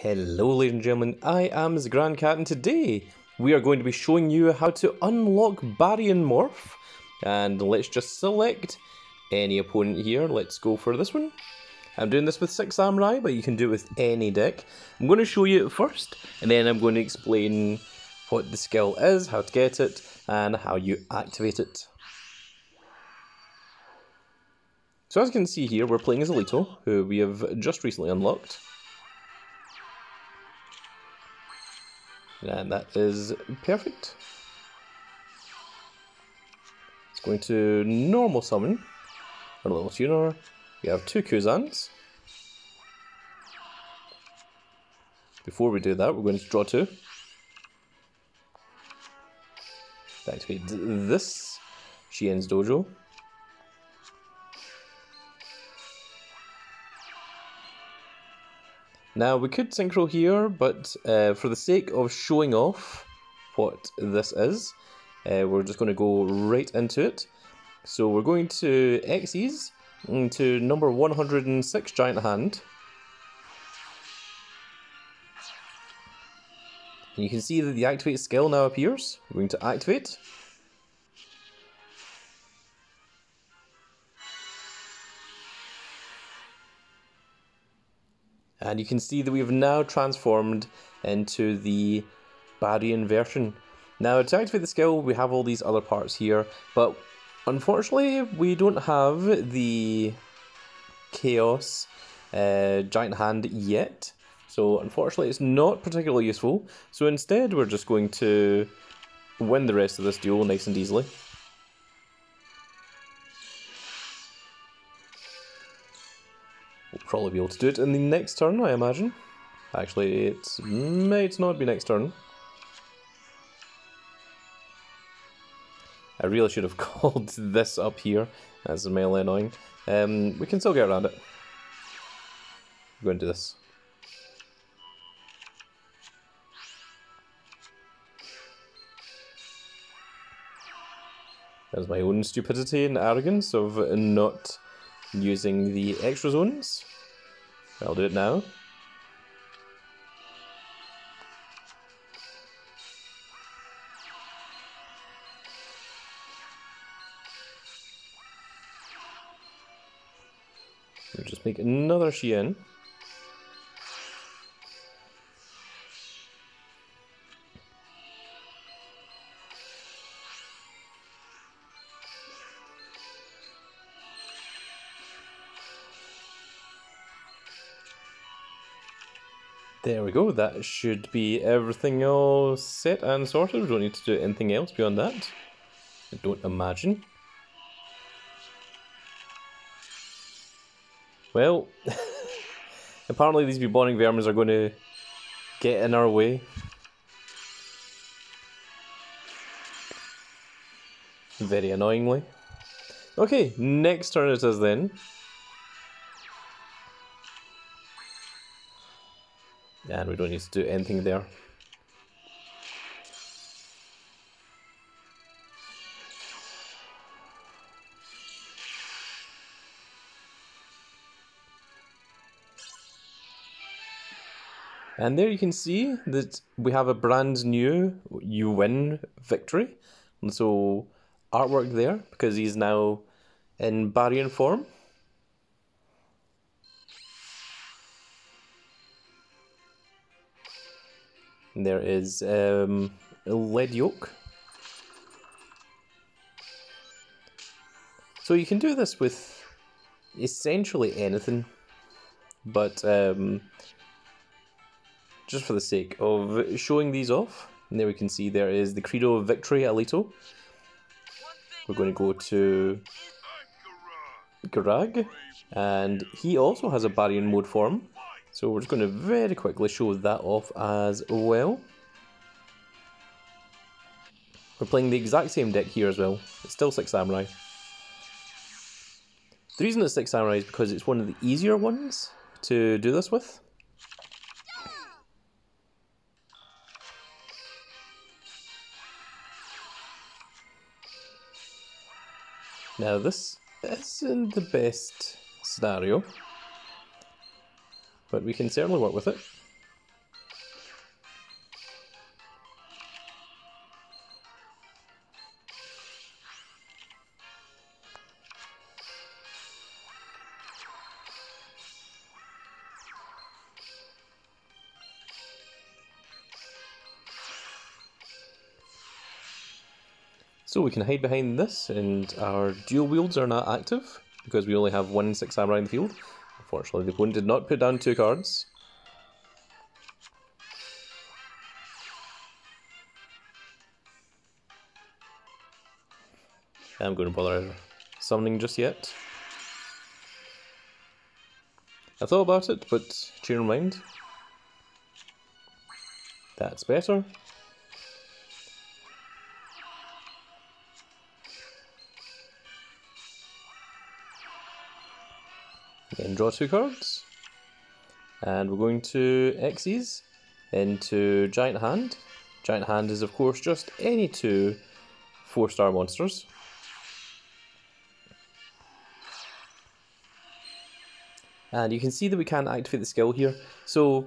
Hello ladies and gentlemen, I am the Grand Cat and today we are going to be showing you how to unlock Battlemorph. And let's just select any opponent here. Let's go for this one. I'm doing this with 6 Samurai, but you can do it with any deck. I'm going to show you it first, and then I'm going to explain what the skill is, how to get it, and how you activate it. So as you can see here, we're playing as Alito, who we have just recently unlocked. And that is perfect. It's going to normal summon our little tuner. We have 2 Kuzans. Before we do that, we're going to draw 2. Activate this Shien's Dojo. Now we could synchro here, but for the sake of showing off what this is, we're just going to go right into it. So we're going to Xyz into number 106 Giant Hand. And you can see that the activate skill now appears. We're going to activate. And you can see that we've now transformed into the Barian version. Now to activate the skill, we have all these other parts here, but unfortunately we don't have the Chaos Giant Hand yet. So unfortunately it's not particularly useful. So instead we're just going to win the rest of this duel nice and easily. We'll probably be able to do it in the next turn, I imagine. Actually, it might not be next turn. I really should have called this up here. That's mildly annoying. We can still get around it. We're going to do this. There's my own stupidity and arrogance of not using the extra zones. I'll do it now. We'll just make another Shien. There we go, that should be everything all set and sorted. We don't need to do anything else beyond that, I don't imagine. Well, apparently these bubonic vermin are going to get in our way. Very annoyingly. Okay, next turn it is then. And we don't need to do anything there. And there you can see that we have a brand new "you win" victory. And so artwork there, because he's now in Barian form. And there is lead yolk. So you can do this with essentially anything, but just for the sake of showing these off, and there we can see there is the Credo of Victory Alito. We're going to go to Girag, and he also has a Barian mode form. So we're just going to very quickly show that off as well. We're playing the exact same deck here as well. It's still 6 Samurai. The reason it's 6 Samurai is because it's one of the easier ones to do this with. Now this isn't the best scenario, but we can certainly work with it. So we can hide behind this, and our dual wields are not active because we only have 1 6 samurai in the field. Unfortunately, the opponent did not put down 2 cards. I'm going to bother summoning just yet. I thought about it, but change your mind. That's better. Then draw 2 cards. And we're going to Xyz into Giant Hand. Giant Hand is, of course, just any 2 4-star monsters. And you can see that we can't activate the skill here. So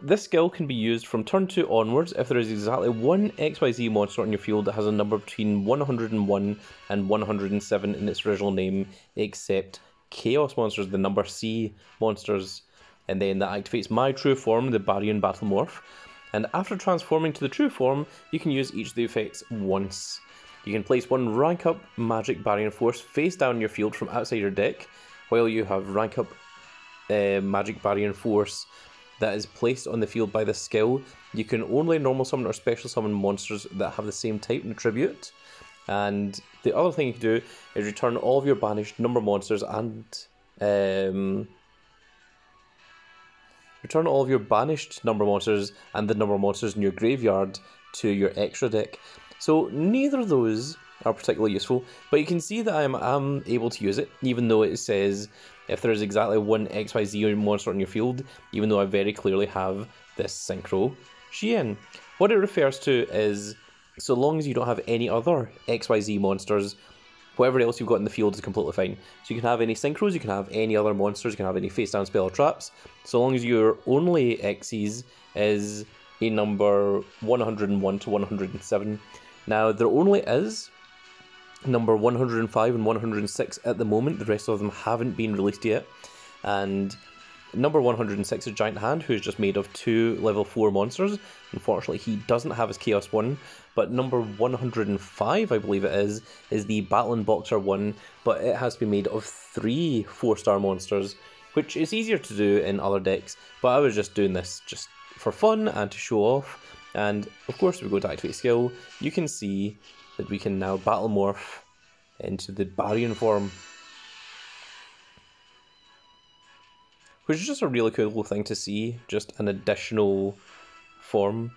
this skill can be used from turn 2 onwards if there is exactly 1 XYZ monster on your field that has a number between 101 and 107 in its original name, except Chaos monsters, the number C monsters. And then that activates my true form, the Barian Battlemorph. And after transforming to the true form, you can use each of the effects once. You can place 1 rank up magic Barian force face down in your field from outside your deck, while you have rank up magic Barian force that is placed on the field by this skill. You can only normal summon or special summon monsters that have the same type and attribute. And the other thing you can do is return all of your banished number monsters and return all of your banished number monsters and the number monsters in your graveyard to your extra deck. So neither of those are particularly useful, but you can see that I am able to use it, even though it says if there is exactly 1 XYZ monster on your field, even though I very clearly have this Synchro Shien. What it refers to is, so long as you don't have any other XYZ monsters, whatever else you've got in the field is completely fine. So you can have any Synchros, you can have any other monsters, you can have any face down spell or traps, so long as your only Xyz is a number 101 to 107. Now, there only is number 105 and 106 at the moment. The rest of them haven't been released yet. And number 106 is Giant Hand, who is just made of 2 level 4 monsters. Unfortunately, he doesn't have his Chaos 1. But number 105, I believe it is the Battling Boxer 1, but it has to be made of 3 4-star monsters, which is easier to do in other decks. But I was just doing this just for fun and to show off. And of course, we go to activate skill. You can see that we can now Battlemorph into the Barian form, which is just a really cool thing to see, just an additional form.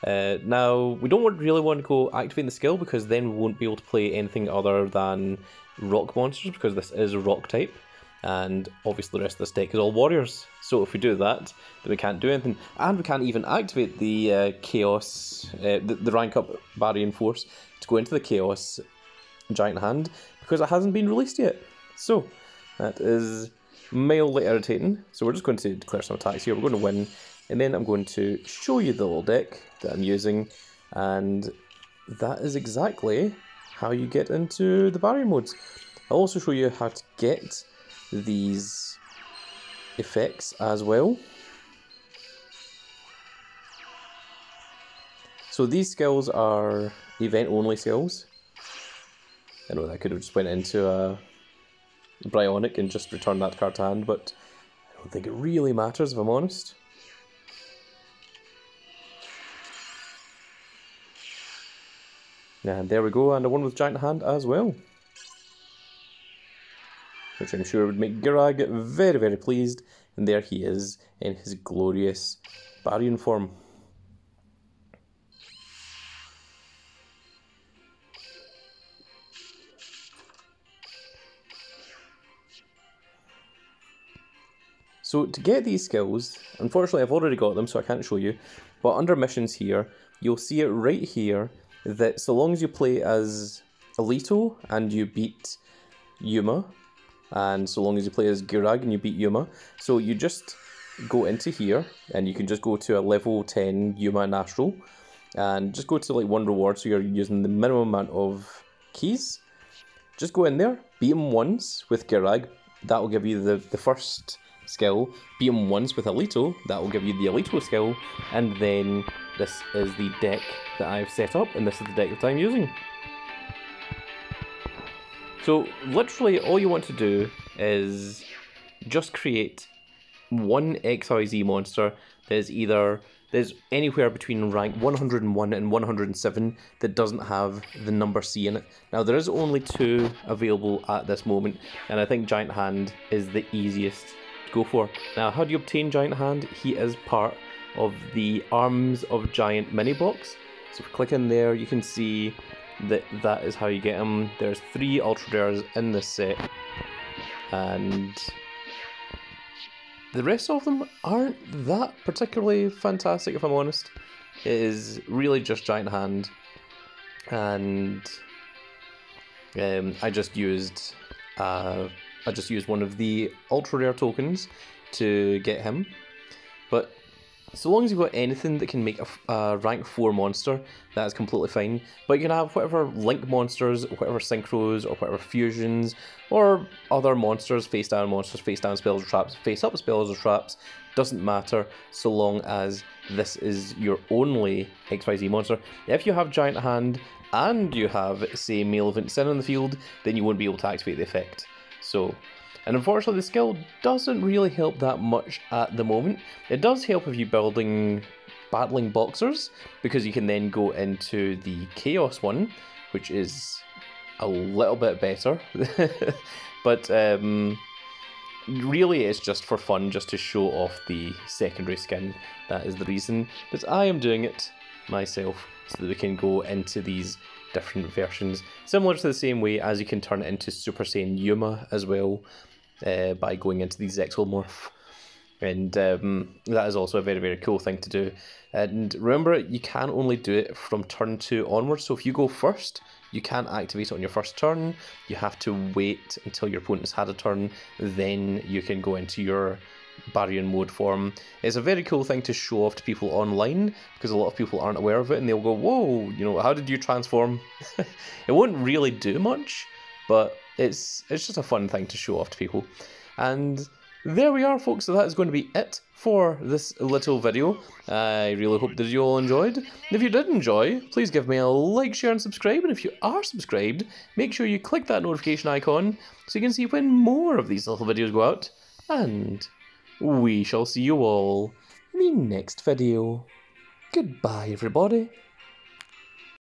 Now, we don't really want to go activating the skill, because then we won't be able to play anything other than rock monsters, because this is a rock type, and obviously the rest of this deck is all warriors. So if we do that, then we can't do anything, and we can't even activate the Chaos, the rank up Barian force to go into the Chaos Giant Hand, because it hasn't been released yet. So that is mildly irritating. So we're just going to declare some attacks here. We're going to win, and then I'm going to show you the little deck that I'm using, and that is exactly how you get into the Barian modes. I'll also show you how to get these effects as well. So these skills are event only skills. I know that I could have just went into a Bryonic and just returned that card to hand, but I don't think it really matters, if I'm honest. And there we go, and a one with Giant Hand as well, which I'm sure would make Girag very, very pleased. And there he is in his glorious Barian form. So to get these skills, unfortunately I've already got them so I can't show you, but under missions here, you'll see it right here that so long as you play as Alito and you beat Yuma, and so long as you play as Girag and you beat Yuma, so you just go into here and you can just go to a level 10 Yuma and Astral and just go to like one reward, so you're using the minimum amount of keys. Just go in there, beat him once with Girag, that will give you the first skill, beat him once with Alito, that will give you the Alito skill, and then this is the deck that I've set up, and this is the deck that I'm using. So literally all you want to do is just create one XYZ monster that is either there's anywhere between rank 101 and 107 that doesn't have the number C in it. Now there is only 2 available at this moment, and I think Giant Hand is the easiest to go for. Now how do you obtain Giant Hand? He is part of the Arms of Giant mini box. So if you click in there, you can see that is how you get him. There's 3 ultra rares in this set, and the rest of them aren't that particularly fantastic, if I'm honest. It is really just Giant Hand, and I just used one of the ultra rare tokens to get him. But so long as you've got anything that can make a rank 4 monster, that is completely fine. But you can have whatever link monsters, or whatever synchros, or whatever fusions, or other monsters, face down spells or traps, face up spells or traps, doesn't matter so long as this is your only XYZ monster. If you have Giant Hand and you have, say, Malevolent Sin on the field, then you won't be able to activate the effect. So, and unfortunately the skill doesn't really help that much at the moment. It does help if you're building battling boxers, because you can then go into the Chaos one, which is a little bit better. But really it's just for fun, just to show off the secondary skin. That is the reason that I am doing it myself, so that we can go into these different versions, similar to the same way as you can turn it into Super Saiyan Yuma as well, by going into the Battlemorph. And that is also a very, very cool thing to do. And remember, you can only do it from turn 2 onwards, so if you go first, you can't activate it on your first turn. You have to wait until your opponent has had a turn, then you can go into your Barian mode form. It's a very cool thing to show off to people online, because a lot of people aren't aware of it, and they'll go, whoa, you know, how did you transform? It won't really do much, but it's just a fun thing to show off to people. And there we are, folks, so that is going to be it for this little video. I really hope that you all enjoyed. If you did enjoy, please give me a like, share and subscribe, and if you are subscribed, make sure you click that notification icon so you can see when more of these little videos go out, and we shall see you all in the next video. Goodbye, everybody.